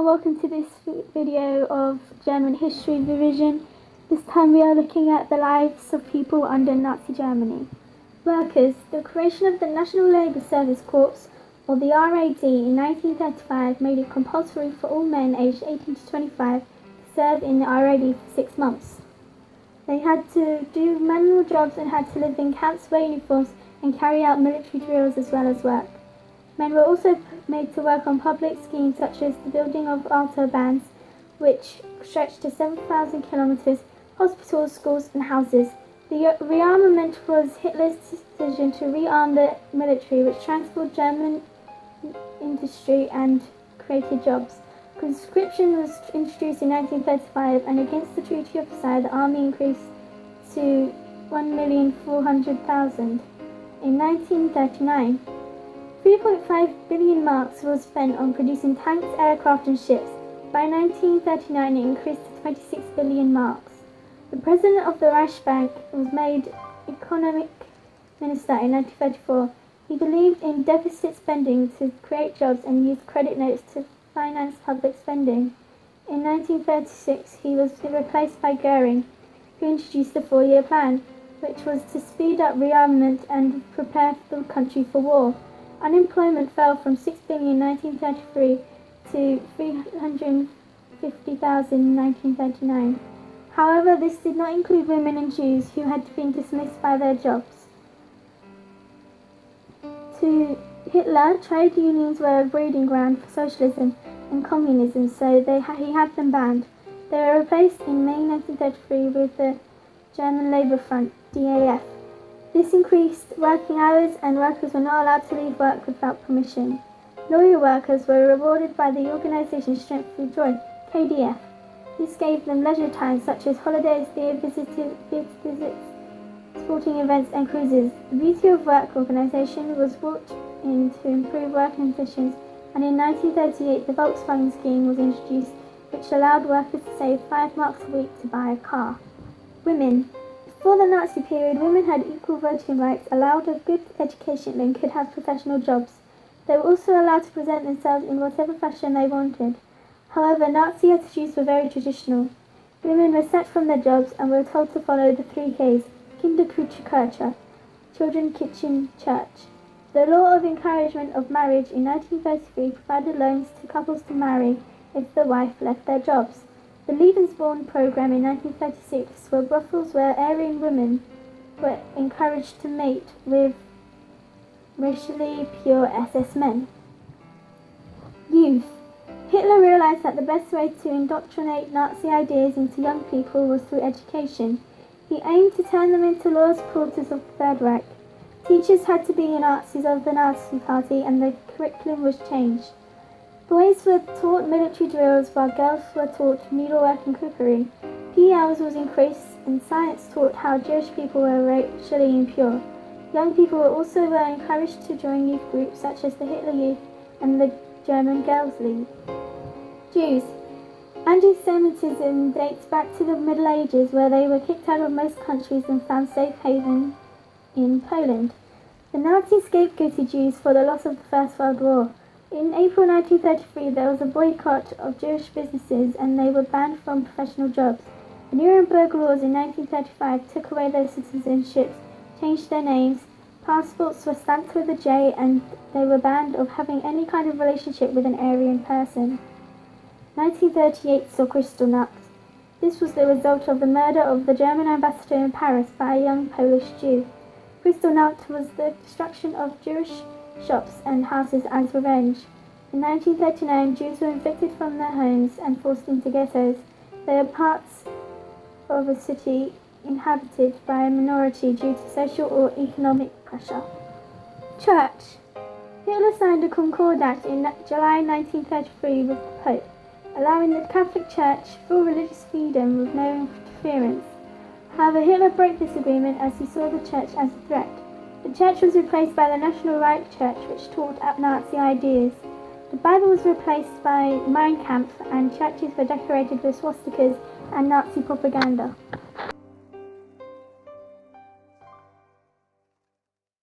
welcome to this video of German History Revision. This time we are looking at the lives of people under Nazi Germany. Workers. The creation of the National Labour Service Corps, or the RAD, in 1935 made it compulsory for all men aged 18 to 25 to serve in the RAD for 6 months. They had to do manual jobs and had to live in camps, wear uniforms and carry out military drills as well as work. Men were also made to work on public schemes such as the building of autobahns, which stretched to 7,000 kilometers, hospitals, schools and houses. The rearmament was Hitler's decision to rearm the military, which transformed German industry and created jobs. Conscription was introduced in 1935, and against the Treaty of Versailles, the army increased to 1,400,000. In 1939, 3.5 billion marks was spent on producing tanks, aircraft and ships. By 1939 it increased to 26 billion marks. The president of the Reichsbank was made economic minister in 1934. He believed in deficit spending to create jobs and used credit notes to finance public spending. In 1936 he was replaced by Goering, who introduced the 4-year plan, which was to speed up rearmament and prepare the country for war. Unemployment fell from 6 billion in 1933 to 350,000 in 1939. However, this did not include women and Jews, who had been dismissed by their jobs. To Hitler, trade unions were a breeding ground for socialism and communism, so he had them banned. They were replaced in May 1933 with the German Labour Front, DAF. This increased working hours, and workers were not allowed to leave work without permission. Lawyer workers were rewarded by the organisation Strength Through Joy, KDF. This gave them leisure time such as holidays, theatre visits, sporting events and cruises. The Beauty of Work organisation was brought in to improve working conditions, and in 1938 the Volkswagen scheme was introduced, which allowed workers to save 5 marks a week to buy a car. Women. Before the Nazi period, women had equal voting rights, allowed a good education and could have professional jobs. They were also allowed to present themselves in whatever fashion they wanted. However, Nazi attitudes were very traditional. Women were sacked from their jobs and were told to follow the 3 Ks, Kinder, Küche, Kirche, children, kitchen, church. The law of encouragement of marriage in 1933 provided loans to couples to marry if the wife left their jobs. The Lebensborn program in 1936 were brothels where Aryan women were encouraged to mate with racially pure SS men. Youth. Hitler realized that the best way to indoctrinate Nazi ideas into young people was through education. He aimed to turn them into loyal supporters of the Third Reich. Teachers had to be Nazis of the Nazi Party, and the curriculum was changed. Boys were taught military drills while girls were taught needlework and cookery. PE hours was increased, and science taught how Jewish people were racially impure. Young people were also encouraged to join youth groups such as the Hitler Youth and the German Girls' League. Jews. Anti-Semitism dates back to the Middle Ages, where they were kicked out of most countries and found safe haven in Poland. The Nazis scapegoated Jews for the loss of the First World War. In April 1933, there was a boycott of Jewish businesses and they were banned from professional jobs. The Nuremberg laws in 1935 took away their citizenships, changed their names, passports were stamped with a J, and they were banned of having any kind of relationship with an Aryan person. 1938 saw Kristallnacht. This was the result of the murder of the German ambassador in Paris by a young Polish Jew. Kristallnacht was the destruction of Jewish shops and houses as revenge. In 1939, Jews were evicted from their homes and forced into ghettos. They are parts of a city inhabited by a minority due to social or economic pressure. Church. Hitler signed a Concordat in July 1933 with the Pope, allowing the Catholic Church full religious freedom with no interference. However, Hitler broke this agreement as he saw the church as a threat. The church was replaced by the National Reich Church, which taught Nazi ideas. The Bible was replaced by Mein Kampf, and churches were decorated with swastikas and Nazi propaganda.